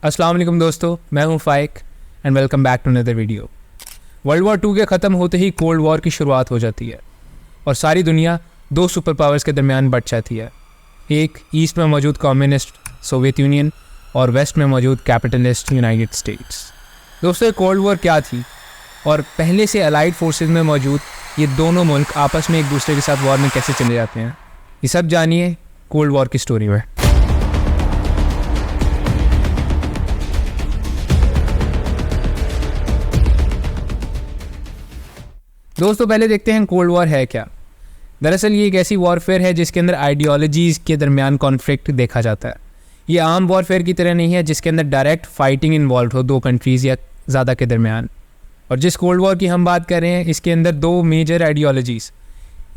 अस्सलाम वालेकुम दोस्तों, मैं हूं Faiq and welcome back to another video. World war 2 के ख़त्म होते ही कोल्ड वॉर की शुरुआत हो जाती है और सारी दुनिया दो सुपर पावर्स के दरमियान बट जाती है। एक ईस्ट में मौजूद कम्युनिस्ट सोवियत यूनियन और वेस्ट में मौजूद कैपिटलिस्ट यूनाइटेड स्टेट्स। दोस्तों, कोल्ड वॉर क्या थी और पहले से अलाइड फोर्सेस में मौजूद ये दोनों मुल्क आपस में एक दूसरे के साथ वॉर में कैसे चले जाते हैं, ये सब जानिए कोल्ड वॉर की स्टोरी में। दोस्तों, पहले देखते हैं कोल्ड वॉर है क्या। दरअसल ये एक ऐसी वॉरफेयर है जिसके अंदर आइडियोलॉजीज़ के दरमियान कॉन्फ्लिक्ट देखा जाता है। ये आम वॉरफेयर की तरह नहीं है जिसके अंदर डायरेक्ट फाइटिंग इन्वॉल्व हो दो कंट्रीज़ या ज़्यादा के दरमियान। और जिस कोल्ड वॉर की हम बात कर रहे हैं इसके अंदर दो मेजर आइडियोलॉजीज़,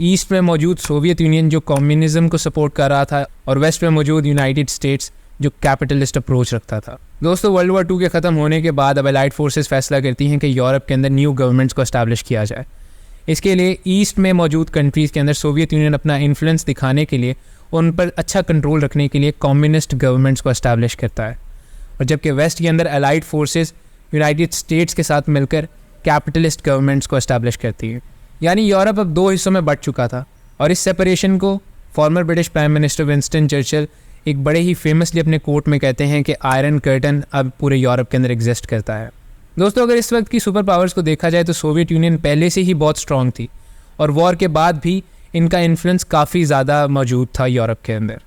ईस्ट में मौजूद सोवियत यूनियन जो कम्युनिज्म को सपोर्ट कर रहा था और वेस्ट में मौजूद यूनाइटेड स्टेट्स जो कैपिटलिस्ट अप्रोच रखता था। दोस्तों, वर्ल्ड वॉर 2 के ख़त्म होने के बाद अब अलाइड फोर्सेस फैसला करती हैं कि यूरोप के अंदर न्यू गवर्नमेंट्स को एस्टैब्लिश किया जाए। इसके लिए ईस्ट में मौजूद कंट्रीज़ के अंदर सोवियत यूनियन अपना इन्फ्लुएंस दिखाने के लिए, उन पर अच्छा कंट्रोल रखने के लिए कम्युनिस्ट गवर्नमेंट्स को एस्टैब्लिश करता है, और जबकि वेस्ट के अंदर अलाइड फोर्सेस यूनाइटेड स्टेट्स के साथ मिलकर कैपिटलिस्ट गवर्नमेंट्स को एस्टैब्लिश करती है। यानी यूरोप अब दो हिस्सों में बट चुका था और इस सेपरेशन को farmer British prime minister Winston Churchill एक बड़े ही फेमसली अपने कोट में कहते हैं कि आयरन कर्टन अब पूरे यूरोप के अंदर एग्जिस्ट करता है। दोस्तों, अगर इस वक्त की सुपर पावर्स को देखा जाए तो सोवियत यूनियन पहले से ही बहुत स्ट्रॉन्ग थी और वॉर के बाद भी इनका इन्फ्लुएंस काफ़ी ज़्यादा मौजूद था यूरोप के अंदर,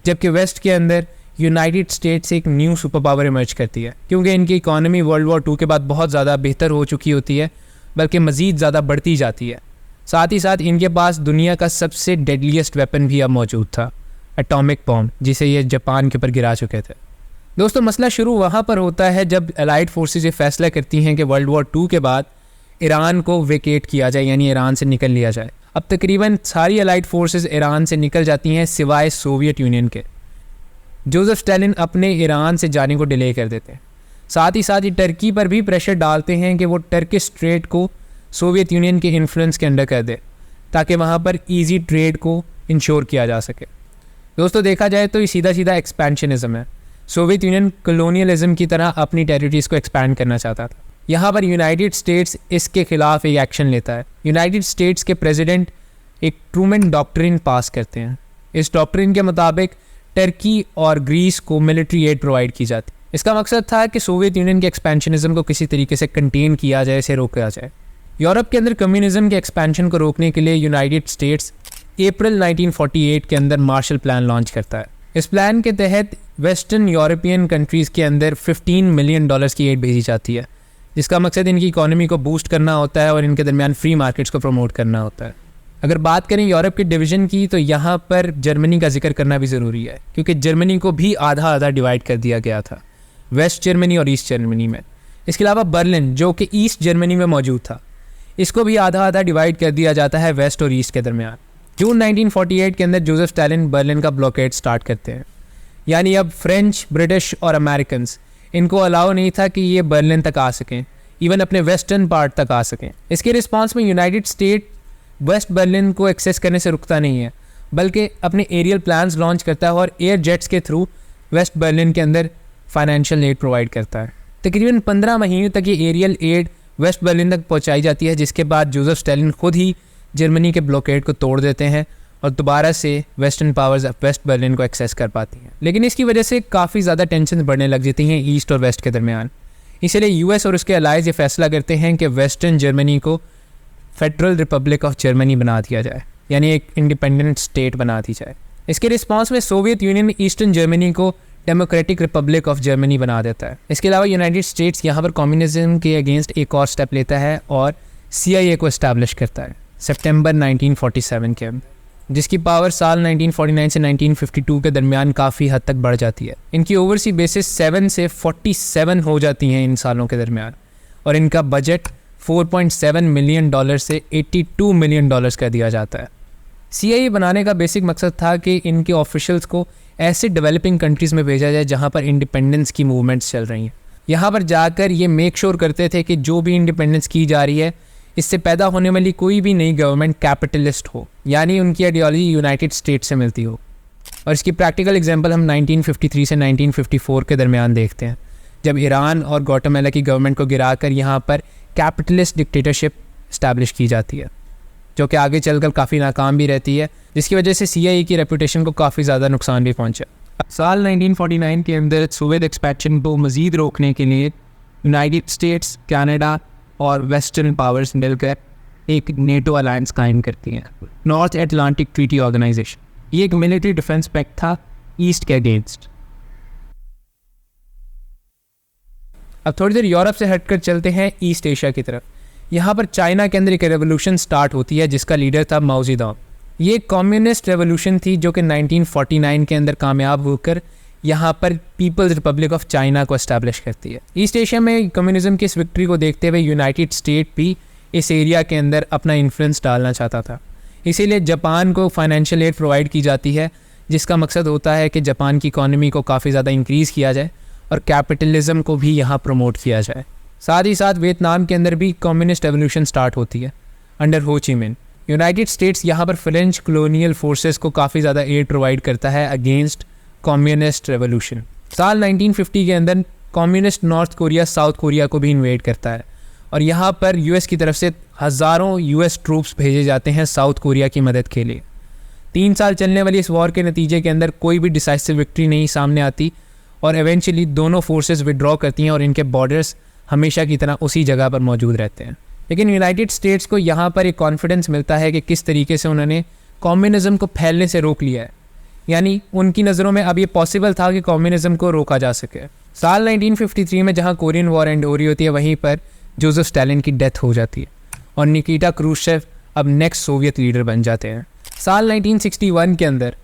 जबकि वेस्ट के अंदर यूनाइटेड स्टेट्स एक न्यू सुपर पावर इमर्ज करती है क्योंकि इनकी इकॉनमी वर्ल्ड वॉर 2 के बाद बहुत ज़्यादा बेहतर हो चुकी होती है, बल्कि मज़ीद ज़्यादा बढ़ती जाती है। साथ ही साथ इनके पास दुनिया का सबसे डेडलीस्ट वेपन भी अब मौजूद था, एटॉमिक बॉम्ब, जिसे ये जापान के ऊपर गिरा चुके थे। दोस्तों, मसला शुरू वहाँ पर होता है जब अलाइड फोर्सेस ये फैसला करती हैं कि वर्ल्ड वॉर 2 के बाद ईरान को वेकेट किया जाए, यानी ईरान से निकल लिया जाए। अब तकरीबन सारी अलाइड फोर्सेस ईरान से निकल जाती हैं सिवाय सोवियत यूनियन के। जोसेफ स्टालिन अपने ईरान से जाने को डिले कर देते हैं। साथ ही साथ ये टर्की पर भी प्रेशर डालते हैं कि वो टर्किश ट्रेड को सोवियत यूनियन के इन्फ्लुएंस के अंडर कर दे ताकि वहाँ पर ईजी ट्रेड को इंश्योर किया जा सके। दोस्तों, देखा जाए तो ये सीधा सीधा एक्सपेंशनिज्म है। सोवियत यूनियन कॉलोनियलिज्म की तरह अपनी टेरिटरीज़ को एक्सपैंड करना चाहता था। यहाँ पर यूनाइटेड स्टेट्स इसके खिलाफ एक एक्शन लेता है। यूनाइटेड स्टेट्स के प्रेसिडेंट एक ट्रूमैन डॉक्ट्रिन पास करते हैं। इस डॉक्ट्रिन के मुताबिक टर्की और ग्रीस को मिलिट्री एड प्रोवाइड की जाती। इसका मकसद था कि सोवियत यूनियन के एक्सपेंशनिज्म को किसी तरीके से कंटेन किया जाए, इसे रोका जाए। यूरोप के अंदर कम्युनिज्म के एक्सपेंशन को रोकने के लिए यूनाइटेड स्टेट्स अप्रैल 1948 के अंदर मार्शल प्लान लॉन्च करता है। इस प्लान के तहत वेस्टर्न यूरोपियन कंट्रीज़ के अंदर $15 मिलियन की एड भेजी जाती है, जिसका मकसद इनकी इकॉनमी को बूस्ट करना होता है और इनके दरमियान फ्री मार्केट्स को प्रमोट करना होता है। अगर बात करें यूरोप के डिवीज़न की तो यहाँ पर जर्मनी का जिक्र करना भी ज़रूरी है क्योंकि जर्मनी को भी आधा आधा डिवाइड कर दिया गया था, वेस्ट जर्मनी और ईस्ट जर्मनी में। इसके अलावा बर्लिन जो कि ईस्ट जर्मनी में मौजूद था, इसको भी आधा आधा डिवाइड कर दिया जाता है वेस्ट और ईस्ट के दरमियान। जून 1948 के अंदर जोसेफ स्टालिन बर्लिन का ब्लॉकेड स्टार्ट करते हैं। यानी अब फ्रेंच, ब्रिटिश और अमेरिकन्स इनको अलाउ नहीं था कि ये बर्लिन तक आ सकें, इवन अपने वेस्टर्न पार्ट तक आ सकें। इसके रिस्पांस में यूनाइटेड स्टेट वेस्ट बर्लिन को एक्सेस करने से रुकता नहीं है, बल्कि अपने एरियल प्लान्स लॉन्च करता है और एयर जेट्स के थ्रू वेस्ट बर्लिन के अंदर फाइनेंशियल एड प्रोवाइड करता है। तकरीबन 15 महीनों तक ये एरियल एड वेस्ट बर्लिन तक पहुँचाई जाती है, जिसके बाद जोसेफ स्टालिन खुद ही जर्मनी के ब्लॉकेड को तोड़ देते हैं और दोबारा से वेस्टर्न पावर्स वेस्ट बर्लिन को एक्सेस कर पाती हैं। लेकिन इसकी वजह से काफ़ी ज़्यादा टेंशन बढ़ने लग जाती हैं ईस्ट और वेस्ट के दरमियान। इसलिए यूएस और उसके अलाइज ये फैसला करते हैं कि वेस्टर्न जर्मनी को फेडरल रिपब्लिक ऑफ जर्मनी बना दिया जाए, यानी एक इंडिपेंडेंट स्टेट बना दी जाए। इसके रिस्पॉन्स में सोवियत यूनियन ईस्टर्न जर्मनी को डेमोक्रेटिक रिपब्लिक ऑफ जर्मनी बना देता है। इसके अलावा यूनाइटेड स्टेट्स यहाँ पर कम्युनिज्म के अगेंस्ट एक और स्टेप लेता है और CIA को इस्टेब्लिश करता है सितंबर 1947 के अंदर, जिसकी पावर साल 1949 से 1952 के दरमियान काफ़ी हद तक बढ़ जाती है। इनकी ओवरसी बेसिस 7 से 47 हो जाती हैं इन सालों के दरमियान, और इनका बजट $4.7 मिलियन से $82 मिलियन कर दिया जाता है। CIA बनाने का बेसिक मकसद था कि इनके ऑफिशियल्स को ऐसे डेवलपिंग कंट्रीज़ में भेजा जाए जहाँ पर इंडिपेंडेंस की मूवमेंट्स चल रही हैं। यहाँ पर जाकर ये मेक श्योर करते थे कि जो भी इंडिपेंडेंस की जा रही है इससे पैदा होने वाली कोई भी नई गवर्नमेंट कैपिटलिस्ट हो, यानी उनकी आइडियोलॉजी यूनाइटेड स्टेट्स से मिलती हो। और इसकी प्रैक्टिकल एग्जांपल हम 1953 से 1954 के दरमियान देखते हैं, जब ईरान और ग्वाटेमाला की गवर्नमेंट को गिराकर यहाँ पर कैपिटलिस्ट डिक्टेटरशिप इस्टेब्लिश की जाती है, जो कि आगे चलकर काफ़ी नाकाम भी रहती है, जिसकी वजह से CIA की रेपुटेशन को काफ़ी ज़्यादा नुकसान भी पहुँचा। साल 1949 के अंदर सोवियत एक्सपेंशन को मज़ीद रोकने के लिए यूनाइटेड स्टेट्स, कनाडा और वेस्टर्न पावर्स मिलकर एक नेटो अलायंस कायम करती हैं, नॉर्थ एटलांटिक ट्रीटी ऑर्गेनाइजेशन। ये एक मिलिट्री डिफेंस पैक्ट था ईस्ट के अगेंस्ट। अब थोड़ी देर यूरोप से हटकर चलते हैं ईस्ट एशिया की तरफ। यहाँ पर चाइना के अंदर एक रेवोल्यूशन स्टार्ट होती है जिसका लीडर था माओ ज़ेडुंग। ये कम्युनिस्ट रेवोल्यूशन थी जो कि 1949 के अंदर कामयाब होकर यहाँ पर पीपल्स रिपब्लिक ऑफ चाइना को एस्टैब्लिश करती है। ईस्ट एशिया में कम्युनिज्म की इस विक्ट्री को देखते हुए यूनाइटेड स्टेट भी इस एरिया के अंदर अपना इन्फ्लुएंस डालना चाहता था, इसीलिए जापान को फाइनेंशियल एड प्रोवाइड की जाती है, जिसका मकसद होता है कि जापान की इकॉनमी को काफ़ी ज़्यादा इंक्रीज़ किया जाए और कैपिटलिज्म को भी यहाँ प्रमोट किया जाए। साथ ही साथ वियतनाम के अंदर भी कम्युनिस्ट रेवोल्यूशन स्टार्ट होती है अंडर हो ची मिन। यूनाइटेड स्टेट्स यहाँ पर फ्रेंच कॉलोनियल फोर्सेस को काफ़ी ज़्यादा एड प्रोवाइड करता है अगेंस्ट कम्युनिस्ट रेवोल्यूशन। साल 1950 के अंदर communist north Korea south Korea को भी इन्वेड करता है और यहाँ पर US की तरफ से हज़ारों US ट्रूप्स भेजे जाते हैं साउथ कोरिया की मदद के लिए। 3 साल चलने वाली इस वॉर के नतीजे के अंदर कोई भी डिसाइसिव विक्ट्री नहीं सामने आती और एवेंचुअली दोनों फोर्सेस विड्रॉ करती हैं और इनके बॉर्डर्स हमेशा की तरह उसी जगह पर मौजूद रहते हैं। लेकिन यूनाइटेड स्टेट्स को यहाँ पर एक कॉन्फिडेंस मिलता है कि किस तरीके से उन्होंने कम्युनिज्म को फैलने से रोक लिया है, यानी उनकी नज़रों में अब ये पॉसिबल था कि कम्युनिज्म को रोका जा सके। साल 1953 में जहाँ कोरियन वॉर एंड हो रही होती है वहीं पर जोसेफ स्टालिन की डेथ हो जाती है और निकिटा क्रूश्चेव अब नेक्स्ट सोवियत लीडर बन जाते हैं। साल 1961 के अंदर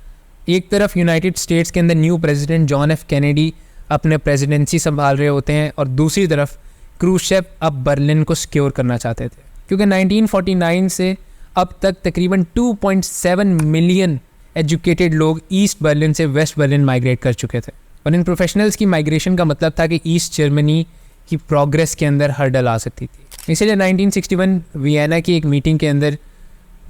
एक तरफ यूनाइटेड स्टेट्स के अंदर new president John F Kennedy अपने प्रेसिडेंसी संभाल रहे होते हैं और दूसरी तरफ क्रूश्चेव अब बर्लिन को सिक्योर करना चाहते थे, क्योंकि 1949 से अब तक तकरीबन 2.7 मिलियन एजुकेटेड लोग ईस्ट बर्लिन से वेस्ट बर्लिन माइग्रेट कर चुके थे और इन प्रोफेशनल्स की माइग्रेशन का मतलब था कि ईस्ट जर्मनी की प्रोग्रेस के अंदर हर्डल आ सकती थी। इसलिए 1961 वियना की एक मीटिंग के अंदर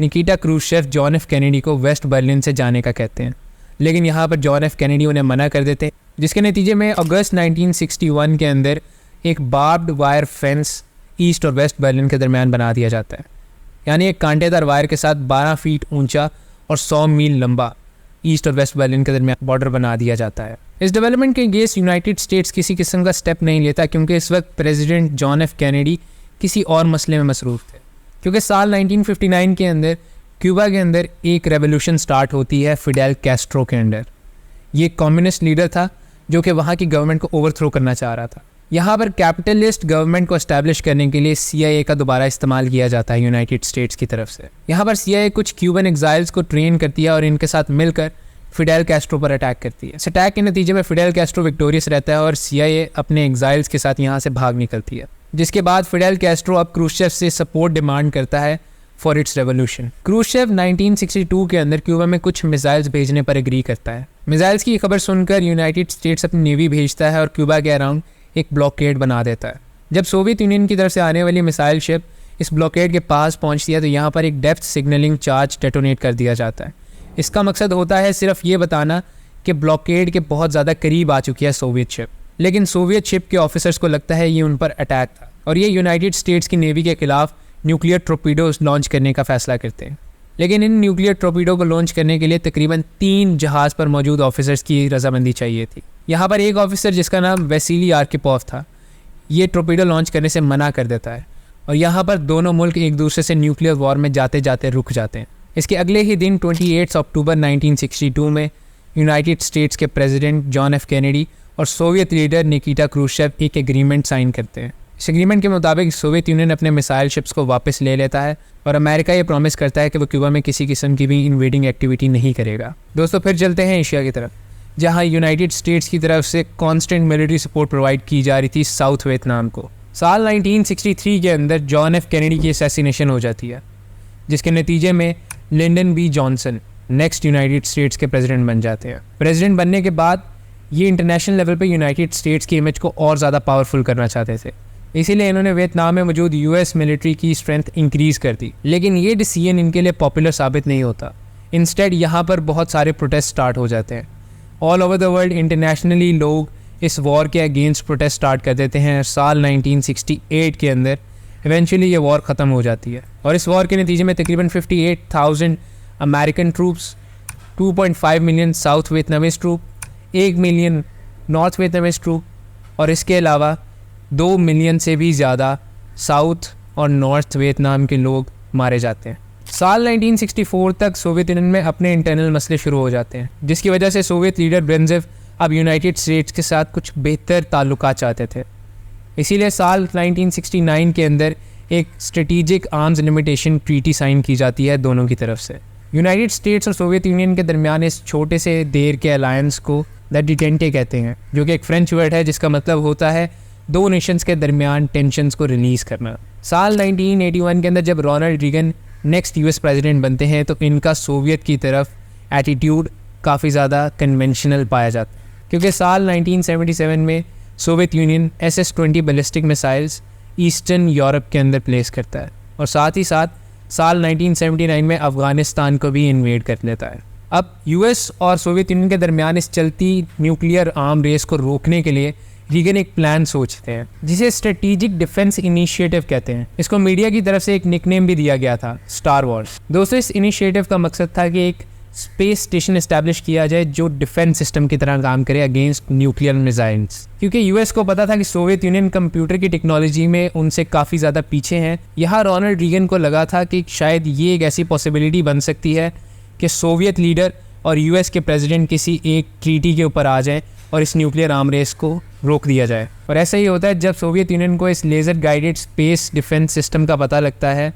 निकिटा क्रूश्चेव जॉन एफ कैनेडी को वेस्ट बर्लिन से जाने का कहते हैं, लेकिन यहाँ पर जॉन एफ कैनेडी उन्हें मना कर देते हैं, जिसके नतीजे में अगस्त 1961 के अंदर एक बार्ब्ड वायर फेंस ईस्ट और वेस्ट बर्लिन के दरमियान बना दिया जाता है, यानी एक कांटेदार वायर के साथ 12 फीट ऊंचा और 100 मील लंबा ईस्ट और वेस्ट बर्लिन के दरमियान बॉर्डर बना दिया जाता है। इस डेवलपमेंट के अगेंस्ट यूनाइटेड स्टेट्स किसी किस्म का स्टेप नहीं लेता, क्योंकि इस वक्त प्रेसिडेंट जॉन एफ कैनेडी किसी और मसले में मसरूफ़ थे। क्योंकि साल 1959 के अंदर क्यूबा के अंदर एक रेवोल्यूशन स्टार्ट होती है फिडेल कैस्ट्रो के अंडर। ये कम्युनिस्ट लीडर था जो कि वहाँ की गवर्नमेंट को ओवरथ्रो करना चाह रहा था। यहाँ पर कैपिटलिस्ट गवर्नमेंट को एस्टैब्लिश करने के लिए CIA का दोबारा इस्तेमाल किया जाता है यूनाइटेड स्टेट्स की तरफ से। यहाँ पर CIA कुछ क्यूबन एग्जाइल्स को ट्रेन करती है और इनके साथ मिलकर फिडेल कैस्ट्रो पर अटैक करती है। इस अटैक के नतीजे में फिडेल कैस्ट्रो विक्टोरियस रहता है और CIA अपने एग्जाइल्स के साथ यहाँ से भाग निकलती है, जिसके बाद फिडेल कैस्ट्रो अब क्रूश्चेव से सपोर्ट डिमांड करता है फॉर इट्स रेवोल्यूशन। क्रूश्चेव 1962 के अंदर क्यूबा में कुछ मिसाइल्स भेजने पर एग्री करता है। मिसाइल्स की खबर सुनकर यूनाइटेड स्टेट्स अपनी नेवी भेजता है और क्यूबा के अराउंड एक ब्लॉकेड बना देता है। जब सोवियत यूनियन की तरफ से आने वाली मिसाइल शिप इस ब्लॉकेड के पास पहुंचती है तो यहाँ पर एक डेप्थ सिग्नलिंग चार्ज डेटोनेट कर दिया जाता है। इसका मकसद होता है सिर्फ ये बताना कि ब्लॉकेड के बहुत ज़्यादा करीब आ चुकी है सोवियत शिप, लेकिन सोवियत शिप के ऑफिसर्स को लगता है ये उन पर अटैक था और ये यूनाइटेड स्टेट्स की नेवी के खिलाफ न्यूक्लियर टॉर्पीडोज लॉन्च करने का फैसला करते हैं। लेकिन इन न्यूक्लियर टॉर्पीडो को लॉन्च करने के लिए तकरीबन 3 जहाज़ पर मौजूद ऑफिसर्स की रजामंदी चाहिए थी। यहाँ पर एक ऑफिसर जिसका नाम वैसिली आर्किपोव था, ये टॉर्पीडो लॉन्च करने से मना कर देता है और यहाँ पर दोनों मुल्क एक दूसरे से न्यूक्लियर वॉर में जाते जाते रुक जाते हैं। इसके अगले ही दिन 28 अक्टूबर 1962 में यूनाइटेड स्टेट्स के प्रेसिडेंट जॉन एफ कैनेडी और सोवियत लीडर निकिटा क्रूश्चेव एक एग्रीमेंट साइन करते हैं। इस एग्रीमेंट के मुताबिक सोवियत यूनियन अपने मिसाइल शिप्स को वापस ले लेता है और अमेरिका ये प्रॉमिस करता है कि वो क्यूबा में किसी किस्म की भी इन्वेडिंग एक्टिविटी नहीं करेगा। दोस्तों फिर चलते हैं एशिया की तरफ, जहां यूनाइटेड स्टेट्स की तरफ से कांस्टेंट मिलिट्री सपोर्ट प्रोवाइड की जा रही थी साउथ वियतनाम को। साल 1963 के अंदर जॉन एफ कैनेडी की असैसिनेशन हो जाती है, जिसके नतीजे में Lyndon B Johnson next United States के प्रेसिडेंट बन जाते हैं। प्रेसिडेंट बनने के बाद ये इंटरनेशनल लेवल पे यूनाइटेड स्टेट्स की इमेज को और ज़्यादा पावरफुल करना चाहते थे, इसीलिए इन्होंने वियतनाम में मौजूद US मिलिट्री की स्ट्रेंथ इंक्रीज़ कर दी। लेकिन ये डिसीजन इनके लिए पॉपुलर साबित नहीं होता। इंस्टेड यहाँ पर बहुत सारे प्रोटेस्ट स्टार्ट हो जाते हैं। All over the world internationally लोग इस वॉर के अगेंस्ट प्रोटेस्ट स्टार्ट कर देते हैं। साल 1968 के अंदर इवेंचुअली ये वॉर ख़त्म हो जाती है और इस वॉर के नतीजे में तकरीबन 58,000 American troops, 2.5 million South Vietnamese troop, 1 million North Vietnamese troop और इसके अलावा 2 मिलियन से भी ज़्यादा साउथ और नॉर्थ वियतनाम के लोग मारे जाते हैं। साल 1964 तक सोवियत यूनियन में अपने इंटरनल मसले शुरू हो जाते हैं, जिसकी वजह से सोवियत लीडर ब्रेज़नेव अब यूनाइटेड स्टेट्स के साथ कुछ बेहतर ताल्लुकात चाहते थे। इसीलिए साल 1969 के अंदर एक strategic arms limitation treaty sign की जाती है दोनों की तरफ से। यूनाइटेड स्टेट्स और सोवियत यूनियन के दरमियान इस छोटे से देर के अलायंस को द डिटेंटे कहते हैं, जो कि एक फ्रेंच वर्ड है जिसका मतलब होता है दो नेशंस के दरमियान टेंशन्स को रिलीज़ करना। साल 1981 के अंदर जब Ronald Reagan next US president बनते हैं तो इनका सोवियत की तरफ एटीट्यूड काफ़ी ज़्यादा कन्वेंशनल पाया जाता है, क्योंकि साल 1977 में Soviet union SS-20 ballistic missiles eastern Europe के अंदर प्लेस करता है और साथ ही साथ साल 1979 में अफ़गानिस्तान को भी इन्वेड कर लेता है। अब यूएस और सोवियत यूनियन के दरमियान इस चलती न्यूक्लियर आर्म रेस को रोकने के लिए रीगन एक प्लान सोचते हैं जिसे स्ट्रेटेजिक डिफेंस इनिशिएटिव कहते हैं। इसको मीडिया की तरफ से एक निकनेम भी दिया गया था, स्टार वॉर्स। दोस्तों, इस इनिशिएटिव का मकसद था कि एक स्पेस स्टेशन इस्टेब्लिश किया जाए जो डिफेंस सिस्टम की तरह काम करे अगेंस्ट न्यूक्लियर मिसाइल्स, क्योंकि यूएस को पता था कि सोवियत यूनियन कंप्यूटर की टेक्नोलॉजी में उनसे काफ़ी ज़्यादा पीछे हैं। यहाँ रोनाल्ड रीगन को लगा था कि शायद ये एक ऐसी पॉसिबिलिटी बन सकती है कि सोवियत लीडर और यूएस के प्रेसिडेंट किसी एक ट्रीटी के ऊपर आ जाएं और इस न्यूक्लियर आर्म रेस को रोक दिया जाए। और ऐसा ही होता है, जब सोवियत यूनियन को इस laser guided space defence system का पता लगता है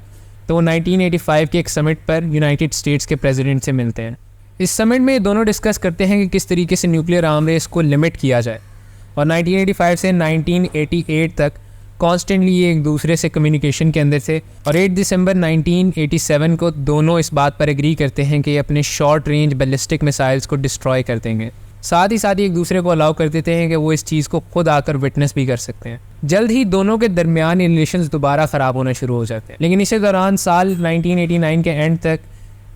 तो वो 1985 के एक समिट पर यूनाइटेड स्टेट्स के प्रेसिडेंट से मिलते हैं। इस समिट में दोनों डिस्कस करते हैं कि किस तरीके से न्यूक्लियर आर्म रेस को लिमिट किया जाए और 1985 से 1988 तक कॉन्स्टेंटली ये एक दूसरे से कम्युनिकेशन के अंदर थे और 8 दिसंबर 1987 को दोनों इस बात पर एग्री करते हैं कि अपने शॉर्ट रेंज बैलिस्टिक मिसाइल्स को डिस्ट्रॉय कर देंगे। साथ ही एक दूसरे को अलाउ कर देते हैं कि वो इस चीज़ को खुद आकर विटनेस भी कर सकते हैं। जल्द ही दोनों के दरमियान रिलेशंस दोबारा ख़राब होना शुरू हो जाते हैं, लेकिन इसी दौरान साल 1989 के एंड तक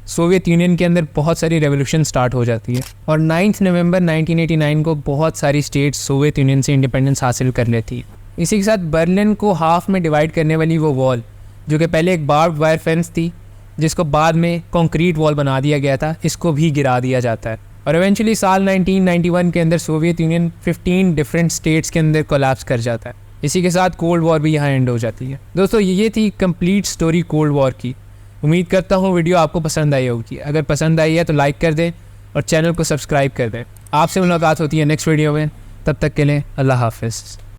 सोवियत यूनियन के अंदर बहुत सारी रेवोल्यूशन स्टार्ट हो जाती है और 9 नवंबर 1989 को बहुत सारी स्टेट्स सोवियत यूनियन से इंडिपेंडेंस हासिल कर लेती है। इसी के साथ बर्लिन को हाफ में डिवाइड करने वाली वो वॉल, जो कि पहले एक बार्ब्ड वायर फेंस थी जिसको बाद में कंक्रीट वॉल बना दिया गया था, इसको भी गिरा दिया जाता है और इवेंचुअली साल 1991 के अंदर सोवियत यूनियन 15 डिफरेंट स्टेट्स के अंदर कोलैप्स कर जाता है। इसी के साथ कोल्ड वॉर भी यहाँ एंड हो जाती है। दोस्तों, ये थी कंप्लीट स्टोरी कोल्ड वॉर की। उम्मीद करता हूँ वीडियो आपको पसंद आई होगी। अगर पसंद आई है तो लाइक कर दें और चैनल को सब्सक्राइब कर दें। आपसे मुलाकात होती है नेक्स्ट वीडियो में, तब तक के लिए अल्लाह हाफिज़।